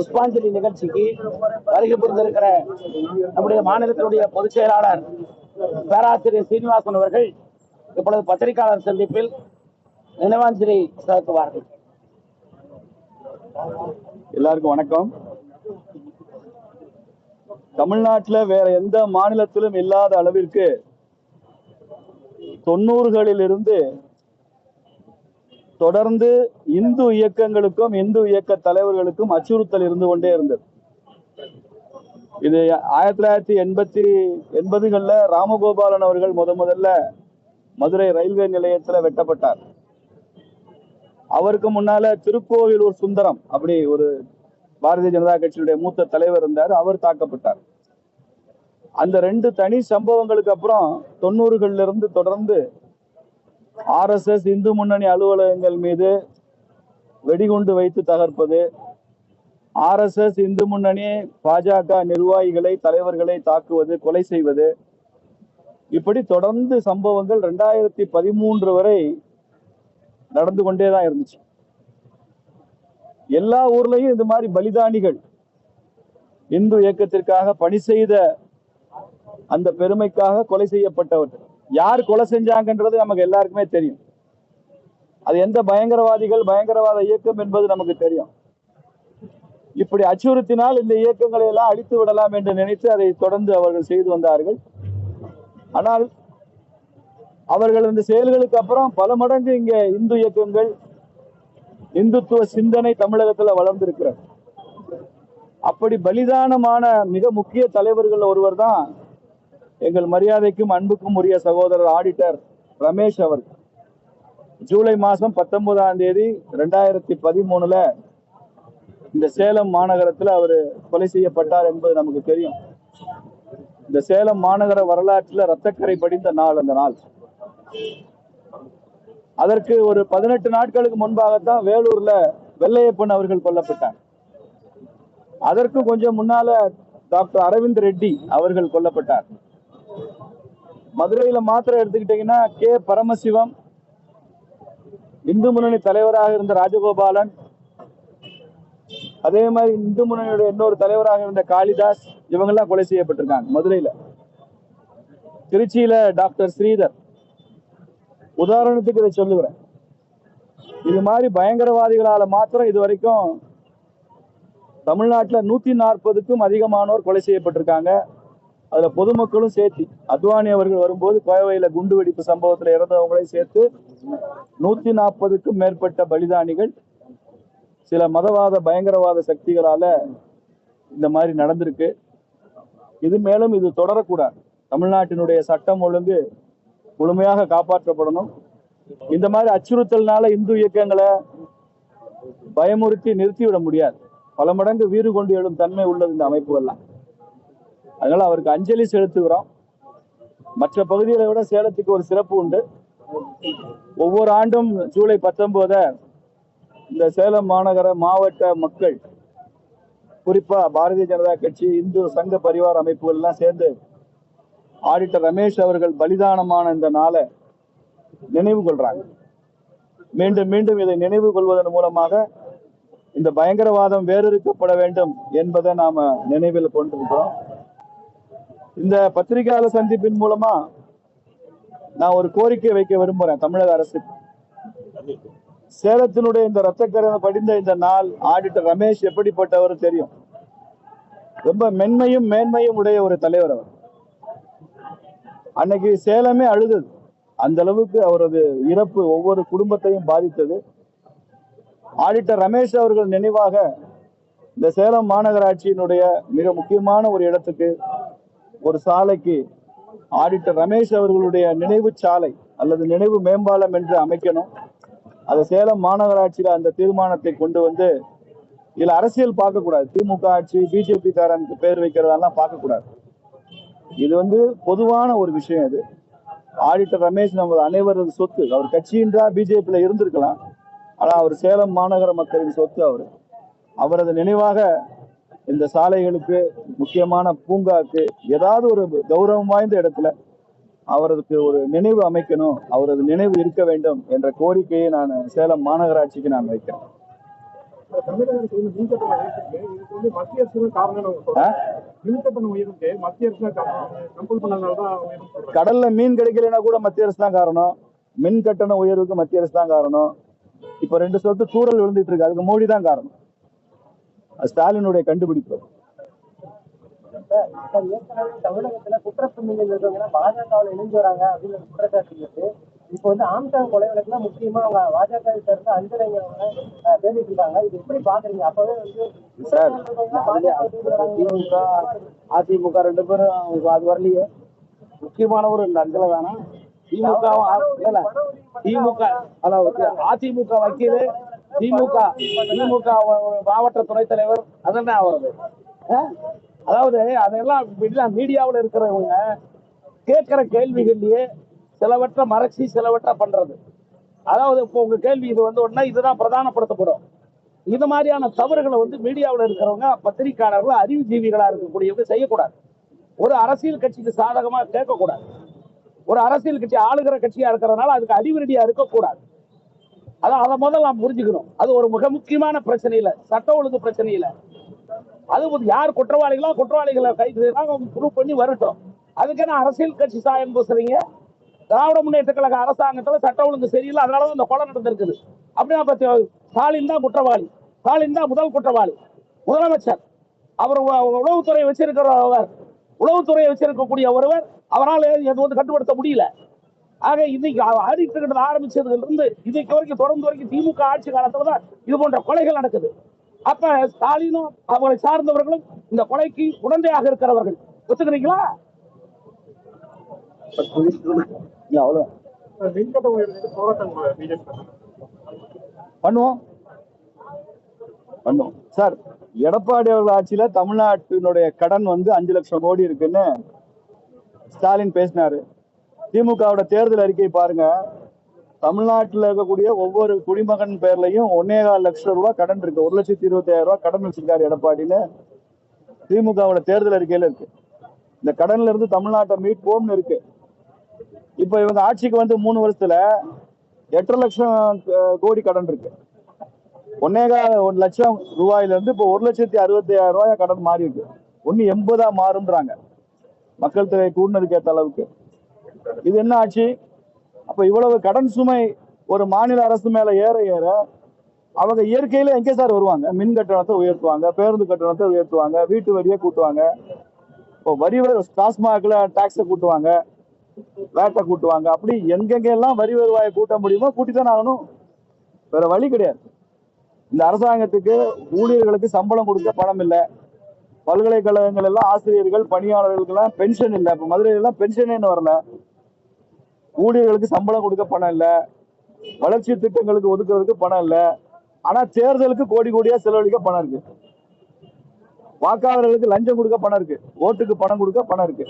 புஷ்பாஞ்சலி நிகழ்ச்சிக்கு வருகை புரிந்திருக்கிற நம்முடைய மாநிலத்தினுடைய பொதுச் செயலாளர் பேராசிரியர் சீனிவாசன் அவர்கள் இப்பொழுது பத்திரிகையாளர் சந்திப்பில் நினைவாஞ்சலி செலுத்துவார்கள். எல்லாருக்கும் வணக்கம். தமிழ்நாட்டில் வேற எந்த மாநிலத்திலும் இல்லாத அளவிற்கு 90களில் இருந்து தொடர்ந்து இந்து இயக்கங்களுக்கும் இந்து இயக்க தலைவர்களுக்கும் அச்சுறுத்தல் இருந்து கொண்டே இருந்தது. இது 1980களில் ராமகோபாலன் அவர்கள் முதல்ல மதுரை ரயில்வே நிலையத்தில் வெட்டப்பட்டார். அவருக்கு முன்னால திருக்கோவிலூர் சுந்தரம் அப்படி ஒரு பாரதிய ஜனதா கட்சியுடைய மூத்த தலைவர் இருந்தார், அவர் தாக்கப்பட்டார். அந்த 2 தனி சம்பவங்களுக்கு அப்புறம் 90களில் இருந்து தொடர்ந்து RSS இந்து முன்னணி அலுவலகங்கள் மீது வெடிகுண்டு வைத்து தகர்ப்பது, RSS இந்து முன்னணி பாஜக நிர்வாகிகளை தலைவர்களை தாக்குவது, கொலை செய்வது, இப்படி தொடர்ந்து சம்பவங்கள் 2013 வரை நடந்து கொண்டேதான் இருந்துச்சு. எல்லா ஊர்லயும் இந்த மாதிரி பலிதானிகள், இந்து இயக்கத்திற்காக பணி செய்த அந்த பெருமைக்காக கொலை செய்யப்பட்டவர்கள் யார் கொலை செஞ்சாங்கன்றது நமக்கு எல்லாருக்குமே தெரியும். அது எந்த பயங்கரவாதிகள், பயங்கரவாத இயக்கம் என்பது நமக்கு தெரியும். இப்படி அச்சுறுத்தினால் இந்த இயக்கங்களை எல்லாம் அழித்து விடலாம் என்று நினைத்து அதை தொடர்ந்து அவர்கள் செய்து வந்தார்கள். ஆனால் அவர்கள் இந்த செயல்களுக்கு அப்புறம் பல மடங்கு இங்க இந்து இயக்கங்கள், இந்துத்துவ சிந்தனை தமிழகத்துல வளர்ந்திருக்கிறது. அப்படி பலிதானமான மிக முக்கிய தலைவர்கள் ஒருவர் தான் எங்கள் மரியாதைக்கும் அன்புக்கும் உரிய சகோதரர் ஆடிட்டர் ரமேஷ் அவர்கள். ஜூலை மாதம் 19ஆம் தேதி 2013 இந்த சேலம் மாநகரத்தில் அவர் கொலை செய்யப்பட்டார் என்பது நமக்கு தெரியும். இந்த சேலம் மாநகர வரலாற்றில் இரத்தக்கரை படிந்த நாள் அந்த நாள். அதற்கு ஒரு 18 நாட்களுக்கு முன்பாகத்தான் வேலூர்ல வெள்ளையப்பன் அவர்கள் கொல்லப்பட்டார். அதற்கு கொஞ்சம் முன்னால டாக்டர் அரவிந்த் ரெட்டி அவர்கள் கொல்லப்பட்டார். மதுரையில மாத்திரம் எடுத்துக்கிட்டீங்கன்னா கே பரமசிவம், இந்து முன்னணி தலைவராக இருந்த ராஜகோபாலன், அதே மாதிரி இந்து முன்னணியுடைய இன்னொரு தலைவராக இருந்த காளிதாஸ், இவங்கெல்லாம் கொலை செய்யப்பட்டிருக்காங்க மதுரையில. திருச்சியில டாக்டர் ஸ்ரீதர், உதாரணத்துக்கு இதை சொல்லுகிறேன். இது மாதிரி பயங்கரவாதிகளால மாத்திரம் இது வரைக்கும் தமிழ்நாட்டில் 140க்கும் அதிகமானோர் கொலை செய்யப்பட்டிருக்காங்க. அதுல பொதுமக்களும் சேர்த்து, அத்வானி அவர்கள் வரும்போது கோவையில குண்டு வெடிப்பு சம்பவத்தில் இறந்தவங்களையும் சேர்த்து 140க்கும் மேற்பட்ட பலிதானிகள் சில மதவாத பயங்கரவாத சக்திகளால இந்த மாதிரி நடந்திருக்கு. இது மேலும் இது தொடரக்கூடாது. தமிழ்நாட்டினுடைய சட்டம் ஒழுங்கு முழுமையாக காப்பாற்றப்படணும். இந்த மாதிரி அச்சுறுத்தல்னால இந்து இயக்கங்களை பயமுறுத்தி நிறுத்திவிட முடியாது. பல மடங்கு வீறு கொண்டு எழும் தன்மை உள்ளது இந்த அமைப்புகள்லாம். அதனால அவருக்கு அஞ்சலி செலுத்துகிறோம். மற்ற பகுதிகளை விட சேலத்துக்கு ஒரு சிறப்பு உண்டு. ஒவ்வொரு ஆண்டும் ஜூலை 19 இந்த சேலம் மாநகர மாவட்ட மக்கள், குறிப்பா பாரதிய ஜனதா கட்சி, இந்து சங்க பரிவார அமைப்புகள் எல்லாம் சேர்ந்து ஆடிட்டர் ரமேஷ் அவர்கள் பலிதானமான இந்த நாளை நினைவு கொள்றாங்க. மீண்டும் மீண்டும் இதை நினைவு கொள்வதன் மூலமாக இந்த பயங்கரவாதம் வேறறுக்கப்பட வேண்டும் என்பதை நாம நினைவில் கொண்டிருக்கிறோம். இந்த பத்திரிகையாளர் சந்திப்பின் மூலமா நான் ஒரு கோரிக்கை வைக்க விரும்புறேன் தமிழக அரசுக்கு. சேலத்தினுடைய இந்த இரத்தக்கரை படிந்த இந்த நாள் ஆடிட்டர் ரமேஷ் எப்படிப்பட்டவர் தெரியும். ரொம்ப மென்மையும் மேன்மையும் உடைய ஒரு தலைவர் அவர். அன்னைக்கு சேலமே அழுதது. அந்த அளவுக்கு அவரது இறப்பு ஒவ்வொரு குடும்பத்தையும் பாதித்தது. ஆடிட்டர் ரமேஷ் அவர்கள் நினைவாக இந்த சேலம் மாநகராட்சியினுடைய மிக முக்கியமான ஒரு இடத்துக்கு, ஒரு சாலைக்கு ஆடிட்டர் ரமேஷ் அவர்களுடைய நினைவு சாலை அல்லது நினைவு மேம்பாலம் என்று அமைக்கணும். அது சேலம் மாநகராட்சியில அந்த தீர்மானத்தை கொண்டு வந்து, இதுல அரசியல் பார்க்கக்கூடாது. திமுக ஆட்சி, பிஜேபி காரனுக்கு பேர் வைக்கிறதெல்லாம் பார்க்கக்கூடாது. இது பொதுவான ஒரு விஷயம். இது ஆடிட்டர் ரமேஷ் நமது அனைவரது சொத்து. அவர் கட்சியின்றா பிஜேபியில இருந்திருக்கலாம், ஆனா அவர் சேலம் மாநகர மக்களின் சொத்து. அவரது நினைவாக இந்த சாலைகளுக்கு, முக்கியமான பூங்காக்கு, ஏதாவது ஒரு கௌரவம் வாய்ந்த இடத்துல அவருக்கு ஒரு நினைவு அமைக்கணும், அவரது நினைவு இருக்க வேண்டும் என்ற கோரிக்கையை நான் சேலம் மாநகராட்சிக்கு நான் வைக்கிறேன். மத்திய அரசு காரணம் மின்கட்டண உயர்வுக்கு மத்திய அரசு கம்பல் பண்ணாதான் உயர்வு. கடல்ல மீன் கிடைக்கலன்னா கூட மத்திய அரசு தான் காரணம். மின் கட்டண உயர்வுக்கு மத்திய அரசு தான் காரணம். இப்ப 2 சொட்டு தூரல் விழுந்துட்டு இருக்கு, அதுக்கு மோடி தான் காரணம். ஸ்டாலினுடைய கண்டுபிடிப்பு. தமிழகத்துல குற்றப்பின்னணியில் பாஜகவில் இணைஞ்சு வராங்க அப்படின்னு குற்றச்சாட்டு இருக்கு. இப்போ ஆம்சாங் கொலை வழக்குல முக்கியமா அவங்க பாஜக சேர்ந்த அஞ்சலைங்க பேசிட்டு இருக்காங்க. இது எப்படி பாக்குறீங்க? அப்பவே சார் திமுக அதிமுக 2 பேரும் அது வரலையே. முக்கியமானவர் இந்த அஞ்சலை தானே. திமுக அதாவது அதிமுக வக்கீல், திமுக மாவட்ட துணைத் தலைவர், அதெல்லாம் அவரது. அதாவது அதெல்லாம் மீடியாவில் இருக்கிறவங்க கேட்கிற கேள்விகள்லயே சிலவற்றை மறைச்சி சிலவற்றை பண்றது. அதாவது இப்போ உங்க கேள்வி இது ஒண்ணா இதுதான் பிரதானப்படுத்தப்படும். இது மாதிரியான தவறுகளை மீடியாவில் இருக்கிறவங்க, பத்திரிகையாளர்கள், அறிவுஜீவிகளா இருக்கக்கூடியவங்க செய்யக்கூடாது. ஒரு அரசியல் கட்சிக்கு சாதகமா கேட்கக்கூடாது. ஒரு அரசியல் கட்சி ஆளுகிற கட்சியா இருக்கிறதுனால அதுக்கு அறிவுரடியா இருக்கக்கூடாது. அதை முதல்ல நாம் புரிஞ்சுக்கணும். அது ஒரு மிக முக்கியமான பிரச்சனை இல்ல, சட்ட ஒழுங்கு பிரச்சனை இல்ல. அது யார் குற்றவாளிகளை கைது ப்ரூவ் பண்ணி வரட்டும். அதுக்கு அரசியல் கட்சி சாயம் பூசுறீங்க. திராவிட முன்னேற்ற கழக அரசாங்கத்துல சட்ட ஒழுங்கு சரியில்லை, அதனாலதான் இந்த கொலை நடந்திருக்குது. அப்படின்னா பத்தி ஸ்டாலின் தான் குற்றவாளி, ஸ்டாலின் தான் முதல் குற்றவாளி. முதலமைச்சர் அவர் உளவுத்துறை வச்சிருக்கக்கூடிய ஒருவர், அவரால் கட்டுப்படுத்த முடியல. ஆக இன்னைக்கு ஆடிட்டு ஆரம்பிச்சதுல இருந்து இன்னைக்கு வரைக்கும் தொடர்ந்து வரைக்கும் திமுக ஆட்சி காலத்துலதான் இது போன்ற கொலைகள் நடக்குது. அப்ப ஸ்டாலினும் அவங்களை சார்ந்தவர்களும் இந்த கொலைக்கு உடந்தையாக இருக்கிறவர்கள். ஒத்துக்கிறீங்களா? மின்கட்டண உயர்வுக்கு போராட்டம் பண்ணுவோம் சார். எடப்பாடி அவர்கள் ஆட்சியில தமிழ்நாட்டினுடைய கடன் 5 லட்சம் கோடி இருக்குன்னு ஸ்டாலின் பேசினாரு. திமுகவோட தேர்தல் அறிக்கை பாருங்க, தமிழ்நாட்டில் இருக்கக்கூடிய ஒவ்வொரு குடிமகன் பேர்லையும் 1.25 லட்சம் ரூபாய் கடன் இருக்கு. 1,25,000 ரூபாய் கடன் வச்சிருக்காரு எடப்பாடின்னு திமுகவோட தேர்தல் அறிக்கையில இருக்கு. இந்த கடன்ல இருந்து தமிழ்நாட்டை மீட்போம்னு இருக்கு. இப்ப இவங்க ஆட்சிக்கு 3 வருஷத்துல 8 லட்சம் கோடி கடன் இருக்கு. 1.25 லட்சம் ரூபாயில இருந்து இப்போ 1,65,000 ரூபாய் கடன் மாறி இருக்கு. 1.80 மாறுன்றாங்க மக்கள் தொகை கூடுனதுக்கு ஏற்ற அளவுக்கு. இது என்ன ஆட்சி? அப்ப இவ்வளவு கடன் சுமை ஒரு மாநில அரசு மேல ஏற அவங்க இயற்கையில எங்க சார் வருவாங்க? மின் கட்டணத்தை உயர்த்துவாங்க, பேருந்து கட்டணத்தை உயர்த்துவாங்க, வீட்டு வரியை கூட்டுவாங்க, இப்போ டாஸ்மாக்ல டாக்ஸை கூட்டுவாங்க, வேட்டை கூட்டுவாங்க. அப்படி எங்கெங்கெல்லாம் வரி வருவாயை கூட்ட முடியுமோ கூட்டித்தான் ஆகணும். வேற வழி கிடையாது. இந்த அரசாங்கத்துக்கு ஊழியர்களுக்கு சம்பளம் கொடுக்க பணம் இல்லை. பல்கலைக்கழகங்கள் எல்லாம் ஆசிரியர்கள் பணியாளர்களுக்கு எல்லாம் பென்ஷன் இல்லை. இப்ப மதுரையில எல்லாம் பென்ஷனே வரல. ஊழியர்களுக்கு சம்பளம் கொடுக்க பணம் இல்லை, வளர்ச்சி திட்டங்களுக்கு ஒதுக்குறதுக்கு பணம் இல்லை. ஆனா தேர்தலுக்கு கோடி கோடியா செலவழிக்க பணம் இருக்கு. வாக்காளர்களுக்கு லஞ்சம் கொடுக்க பணம் இருக்கு, ஓட்டுக்கு பணம் கொடுக்க பணம் இருக்கு.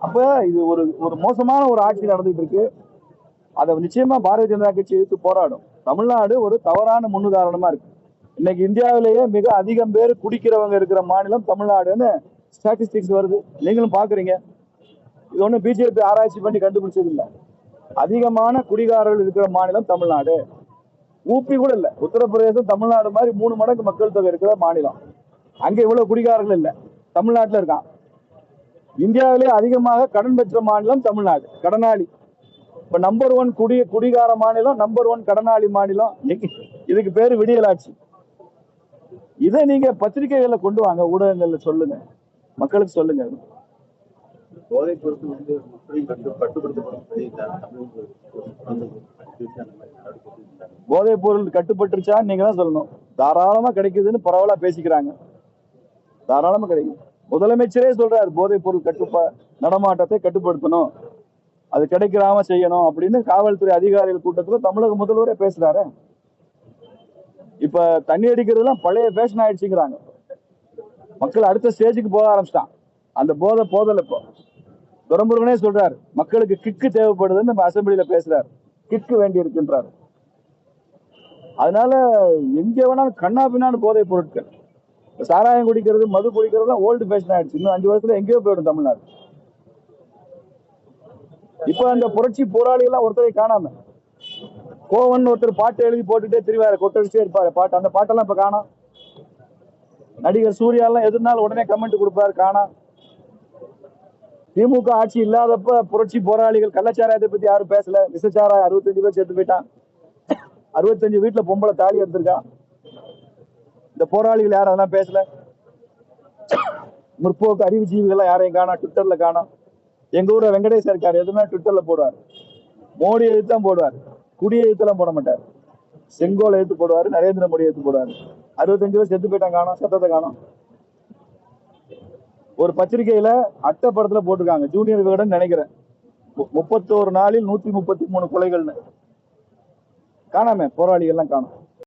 அப்ப இது ஒரு மோசமான ஒரு ஆட்சி நடந்துட்டு இருக்கு. அதை நிச்சயமா பாரதிய ஜனதா கட்சி எதிர்த்து போராடும். தமிழ்நாடு ஒரு தவறான முன்னுதாரணமா இருக்கு. இன்னைக்கு இந்தியாவிலேயே மிக அதிகம் பேர் குடிக்கிறவங்க இருக்கிற மாநிலம் தமிழ்நாடுன்னு ஸ்டாட்டிஸ்டிக்ஸ் வருது, நீங்களும் பாக்குறீங்க. இது ஒண்ணு பிஜேபி ஆராய்ச்சி பண்ணி கண்டுபிடிச்சது இல்லை. அதிகமான குடிகாரர்கள் இருக்கிற மாநிலம் தமிழ்நாடு. ஊபி கூட இல்ல, உத்தரப்பிரதேசம் தமிழ்நாடு மாதிரி 3 மடங்கு மக்கள் தொகை இருக்கிற மாநிலம். அங்க இவ்வளவு குடிகாரர்கள் இல்ல, தமிழ்நாட்டுல இருக்கான். இந்தியாவிலே அதிகமாக கடன் பெற்ற மாநிலம் தமிழ்நாடு, கடனாளி. இப்ப நம்பர் 1 குடிகார மாநிலம், நம்பர் 1 கடனாளி மாநிலம். இதுக்கு பேரு விடியலாட்சி. இதை நீங்க பத்திரிகைகள்ல கொண்டு வாங்க, ஊடகங்கள்ல சொல்லுங்க, மக்களுக்கு சொல்லுங்க. போதைப் பொருட்கள் போதைப் பொருள் கட்டுப்பட்டுருச்சா நீங்க தான் சொல்லணும். தாராளமா கிடைக்குதுன்னு பரவலா பேசிக்கிறாங்க. தாராளமா கிடைக்கும். முதலமைச்சரே சொல்றாரு போதைப் பொருள் நடமாட்டத்தை கட்டுப்படுத்தணும், அது கிடைக்கிறாம செய்யணும் அப்படின்னு காவல்துறை அதிகாரிகள் கூட்டத்துல தமிழக முதல்வரே பேசுறாரு. இப்ப தண்ணி அடிக்கிறதுலாம் பழைய பேஷன் ஆயிடுச்சுங்கிறாங்க. மக்கள் அடுத்த ஸ்டேஜுக்கு போக ஆரம்பிச்சிட்டான். அந்த போதல இப்போ துரமுருகனே சொல்றாரு, மக்களுக்கு கிக்கு தேவைப்படுதுன்னு நம்ம அசம்பிளியில பேசுறாரு. கிக்கு வேண்டி இருக்குன்றாரு. அதனால எங்க வேணாலும் கண்ணா பின்னான்னு போதைப் பொருட்கள், சாராயம் குடிக்கிறது, மது குடிக்கிறதுலாம் ஓல்டு ஃபேஷன் ஆயிடுச்சு. இன்னும் 5 வருஷத்துல எங்கேயோ போயிடும் தமிழ்நாடு. இப்ப அந்த புரட்சி போராளி எல்லாம் ஒருத்தரை காணாம, கோவன் ஒருத்தர் பாட்டு எழுதி போட்டுட்டே திரிவாரு, கொட்டடிச்சே இருப்பாரு பாட்டு. அந்த பாட்டெல்லாம் இப்ப காணோம். நடிகர் சூர்யா எல்லாம் எதுனாலும் உடனே கமெண்ட் கொடுப்பாரு, காணா. திமுக ஆட்சி இல்லாதப்ப புரட்சி போராளிகள் கள்ளச்சாராயத்தை பத்தி யாரும் பேசல. விசச்சாராயம் 65 பேர் செத்து போயிட்டான். 65 வீட்டுல பொம்பளை தாலி எடுத்திருக்கான். இந்த போராளிகள் யாரும் அதெல்லாம் பேசல. முற்போக்கு அறிவுஜீவிகள் யாரையும் காணா, ட்விட்டர்ல காணா. எங்க ஊர்ல வெங்கடேசன் இருக்காரு, எதுவுமே ட்விட்டர்ல போடுவார். மோடி எழுத்து தான் போடுவார், குடியை எழுத்துலாம் போட மாட்டார். செங்கோல் எழுத்து போடுவாரு, நரேந்திர மோடி எழுத்து போடுவாரு. 65 பேர் செத்து போயிட்டான், காணோம், சத்தத்தை காணோம். ஒரு பத்திரிகையில அட்டை படத்துல போட்டிருக்காங்க, ஜூனியர் விகடன் நினைக்கிறேன், 31 நாளில் 133 கொலைகள்னு. காணாம போராளிகள்லாம் காணும்.